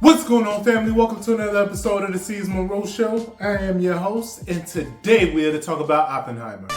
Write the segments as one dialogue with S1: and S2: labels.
S1: What's going on, family? Welcome to another episode of the Seez Show. I am your host, and today we are to talk about Oppenheimer.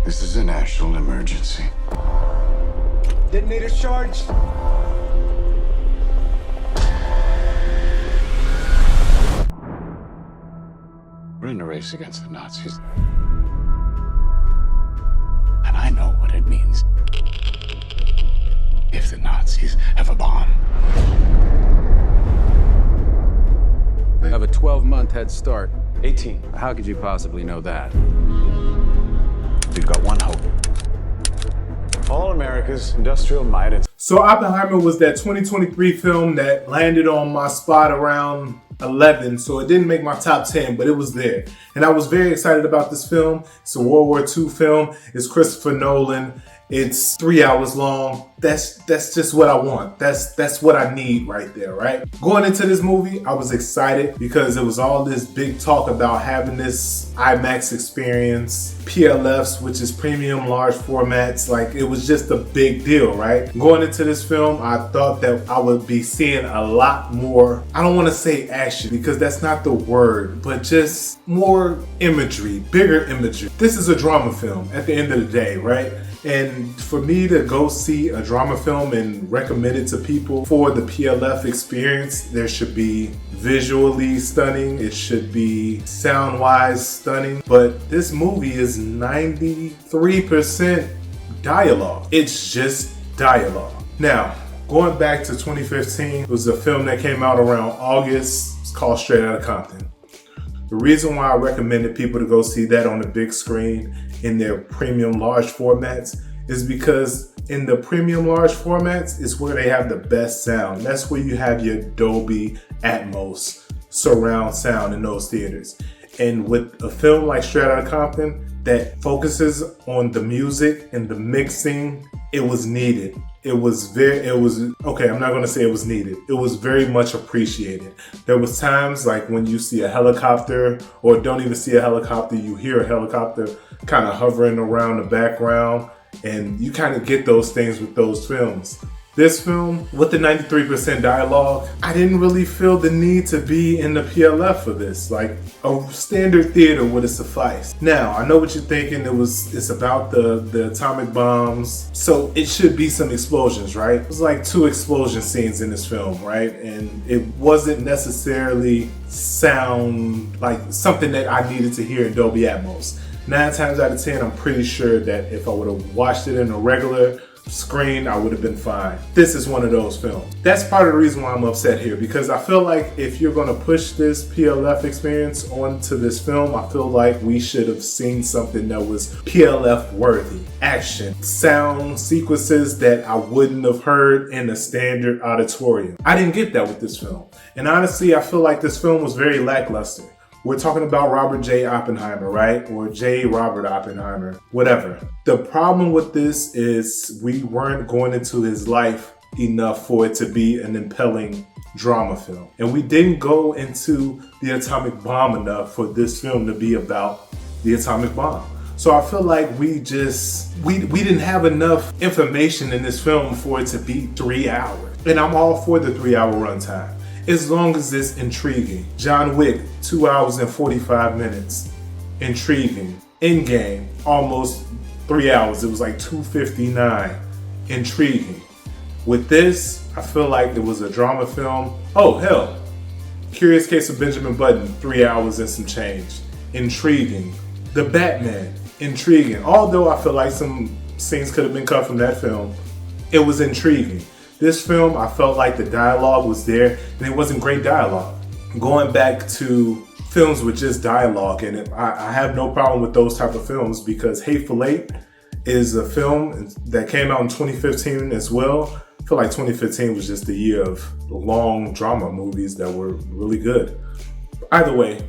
S2: This is a national emergency.
S3: Detonator charge.
S2: We're in a race against the Nazis. And I know what it means if the Nazis have a bomb.
S4: I have a 12-month head start.
S3: 18.
S4: How could you possibly know that?
S2: We've got one hope. All America's industrial might.
S1: So Oppenheimer was that 2023 film that landed on my spot around 11, so it didn't make my top 10, but it was there. And I was very excited about this film. It's a World War II film. It's Christopher Nolan. It's 3 hours long. That's just what I want. That's what I need right there, right? Going into this movie, I was excited because it was all this big talk about having this IMAX experience, PLFs, which is premium large formats. Like, it was just a big deal, right? Going into this film, I thought that I would be seeing a lot more, I don't want to say action because that's not the word, but just more imagery, bigger imagery. This is a drama film at the end of the day, right? And for me to go see a drama film and recommend it to people for the PLF experience, there should be visually stunning, it should be sound-wise stunning, but this movie is 93% dialogue. It's just dialogue. Now, going back to 2015, it was a film that came out around August. It's called Straight Outta Compton. The reason why I recommended people to go see that on the big screen in their premium large formats is because in the premium large formats is where they have the best sound. That's where you have your Dolby Atmos surround sound in those theaters. And with a film like Straight Outta Compton that focuses on the music and the mixing, it was needed. I'm not gonna say it was needed. It was very much appreciated. There was times like when you see a helicopter, or don't even see a helicopter, you hear a helicopter kind of hovering around the background, and you kind of get those things with those films. This film, with the 93% dialogue, I didn't really feel the need to be in the PLF for this. Like, a standard theater would have sufficed. Now, I know what you're thinking. It's about the atomic bombs, so it should be some explosions, right? It was like 2 explosion scenes in this film, right? And it wasn't necessarily sound like something that I needed to hear in Dolby Atmos. 9 times out of 10, I'm pretty sure that if I would have watched it in a regular screen, I would have been fine. This is one of those films. That's part of the reason why I'm upset here, because I feel like if you're going to push this PLF experience onto this film, I feel like we should have seen something that was PLF worthy. Action, sound sequences that I wouldn't have heard in a standard auditorium. I didn't get that with this film. And honestly, I feel like this film was very lackluster. We're talking about Robert J. Oppenheimer, right? Or J. Robert Oppenheimer, whatever. The problem with this is we weren't going into his life enough for it to be an impelling drama film. And we didn't go into the atomic bomb enough for this film to be about the atomic bomb. So I feel like we didn't have enough information in this film for it to be 3 hours. And I'm all for the 3-hour runtime, as long as it's intriguing. John Wick, 2 hours and 45 minutes. Intriguing. Endgame, almost 3 hours. It was like 2:59. Intriguing. With this, I feel like it was a drama film. Oh, hell. Curious Case of Benjamin Button, 3 hours and some change. Intriguing. The Batman, intriguing. Although I feel like some scenes could have been cut from that film, it was intriguing. This film, I felt like the dialogue was there, and it wasn't great dialogue. Going back to films with just dialogue, and I have no problem with those type of films, because Hateful Eight is a film that came out in 2015 as well. I feel like 2015 was just the year of long drama movies that were really good. Either way,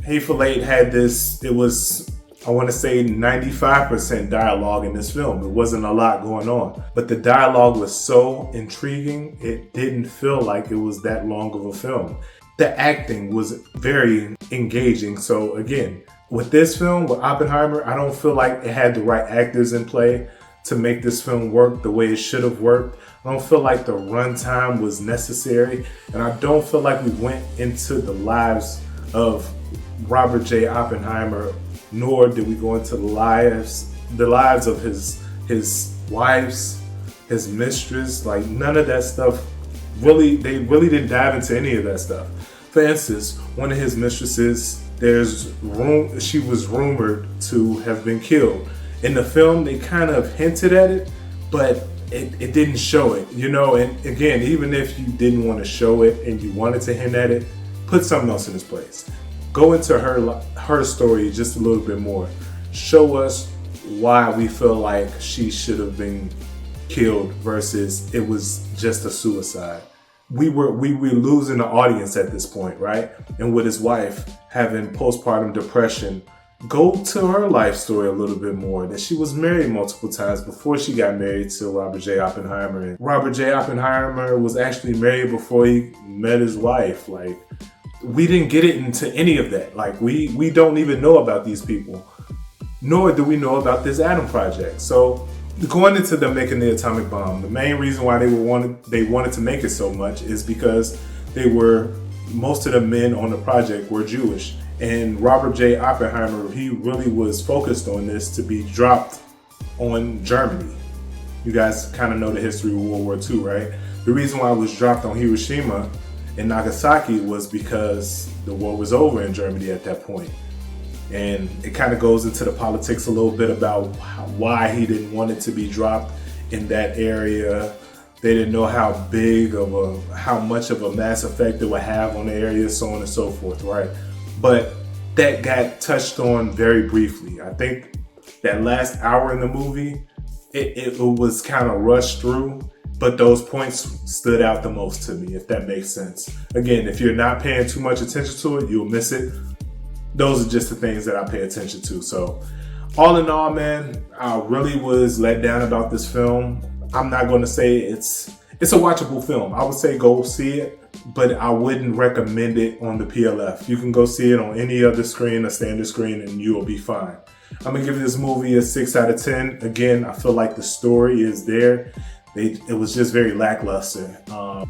S1: Hateful Eight had this, it was I want to say 95% dialogue in this film. It wasn't a lot going on, but the dialogue was so intriguing, it didn't feel like it was that long of a film. The acting was very engaging. So again, with this film, with Oppenheimer, I don't feel like it had the right actors in play to make this film work the way it should have worked. I don't feel like the runtime was necessary, and I don't feel like we went into the lives of Robert J. Oppenheimer, nor did we go into the lives of his wives, his mistress. Like, none of that stuff they really didn't dive into any of that stuff. For instance, one of his mistresses, she was rumored to have been killed. In the film, they kind of hinted at it, but it didn't show it, you know. And again, even if you didn't want to show it and you wanted to hint at it, put something else in its place. Go into her story just a little bit more. Show us why we feel like she should have been killed versus it was just a suicide. We were losing the audience at this point, right? And with his wife having postpartum depression, go to her life story a little bit more. That she was married multiple times before she got married to Robert J. Oppenheimer. And Robert J. Oppenheimer was actually married before he met his wife. Like, we didn't get it into any of that. Like, we don't even know about these people, nor do we know about this Atom Project. So going into them making the atomic bomb, the main reason why they wanted to make it so much is because most of the men on the project were Jewish. And Robert J. Oppenheimer, he really was focused on this to be dropped on Germany. You guys kind of know the history of World War II, right? The reason why it was dropped on Hiroshima and Nagasaki was because the war was over in Germany at that point. And it kind of goes into the politics a little bit about why he didn't want it to be dropped in that area. They didn't know how much of a mass effect it would have on the area, so on and so forth, right? But that got touched on very briefly. I think that last hour in the movie, it was kind of rushed through, but those points stood out the most to me, if that makes sense. Again, if you're not paying too much attention to it, you'll miss it. Those are just the things that I pay attention to. So all in all, man, I really was let down about this film. I'm not going to say it's a watchable film. I would say go see it, but I wouldn't recommend it on the PLF. You can go see it on any other screen, a standard screen, and you will be fine. I'm going to give this movie a 6 out of 10. Again, I feel like the story is there. It was just very lackluster.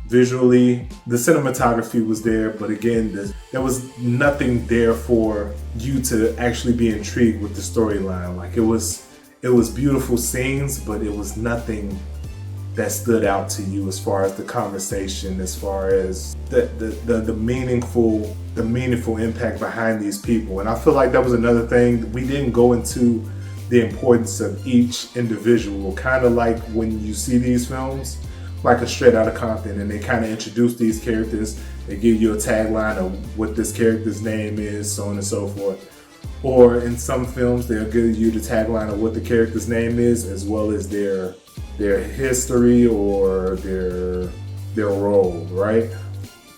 S1: Visually, the cinematography was there, but again, there was nothing there for you to actually be intrigued with the storyline. Like, it was beautiful scenes, but it was nothing that stood out to you as far as the conversation, as far as the meaningful impact behind these people. And I feel like that was another thing. We didn't go into the importance of each individual, kind of like when you see these films, like a Straight Outta Compton, and they kind of introduce these characters. They give you a tagline of what this character's name is, so on and so forth. Or in some films, they'll give you the tagline of what the character's name is, as well as their history or their role, right?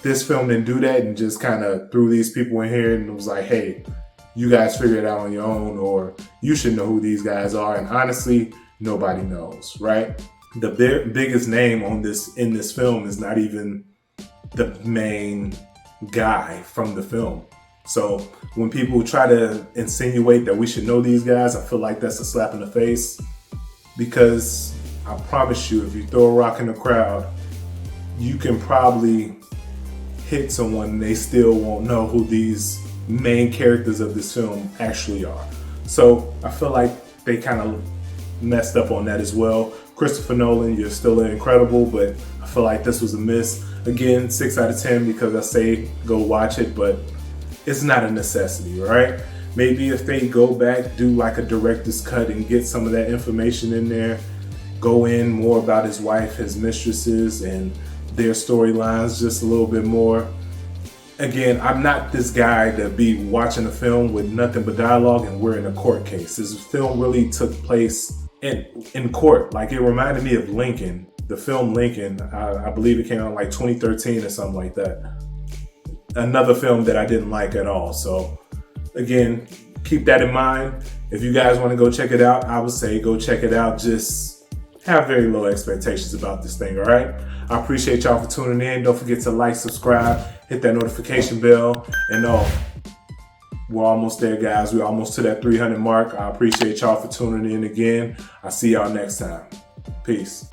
S1: This film didn't do that and just kind of threw these people in here and was like, hey, you guys figure it out on your own, or you should know who these guys are. And honestly, nobody knows, right? The biggest name in this film is not even the main guy from the film. So when people try to insinuate that we should know these guys, I feel like that's a slap in the face, because I promise you, if you throw a rock in the crowd, you can probably hit someone and they still won't know who these main characters of this film actually are. So I feel like they kind of messed up on that as well. Christopher Nolan, you're still incredible, but I feel like this was a miss. Again, 6 out of 10 because I say go watch it, but it's not a necessity, right? Maybe if they go back, do like a director's cut and get some of that information in there, go in more about his wife, his mistresses, and their storylines just a little bit more. Again, I'm not this guy to be watching a film with nothing but dialogue and we're in a court case. This film really took place in court. Like, it reminded me of Lincoln, the film Lincoln. I believe it came out like 2013 or something like that. Another film that I didn't like at all. So again, keep that in mind. If you guys want to go check it out, I would say go check it out. Just have very low expectations about this thing, all right? I appreciate y'all for tuning in. Don't forget to like, subscribe, hit that notification bell, and we're almost there, guys. We're almost to that 300 mark. I appreciate y'all for tuning in again. I'll see y'all next time. Peace.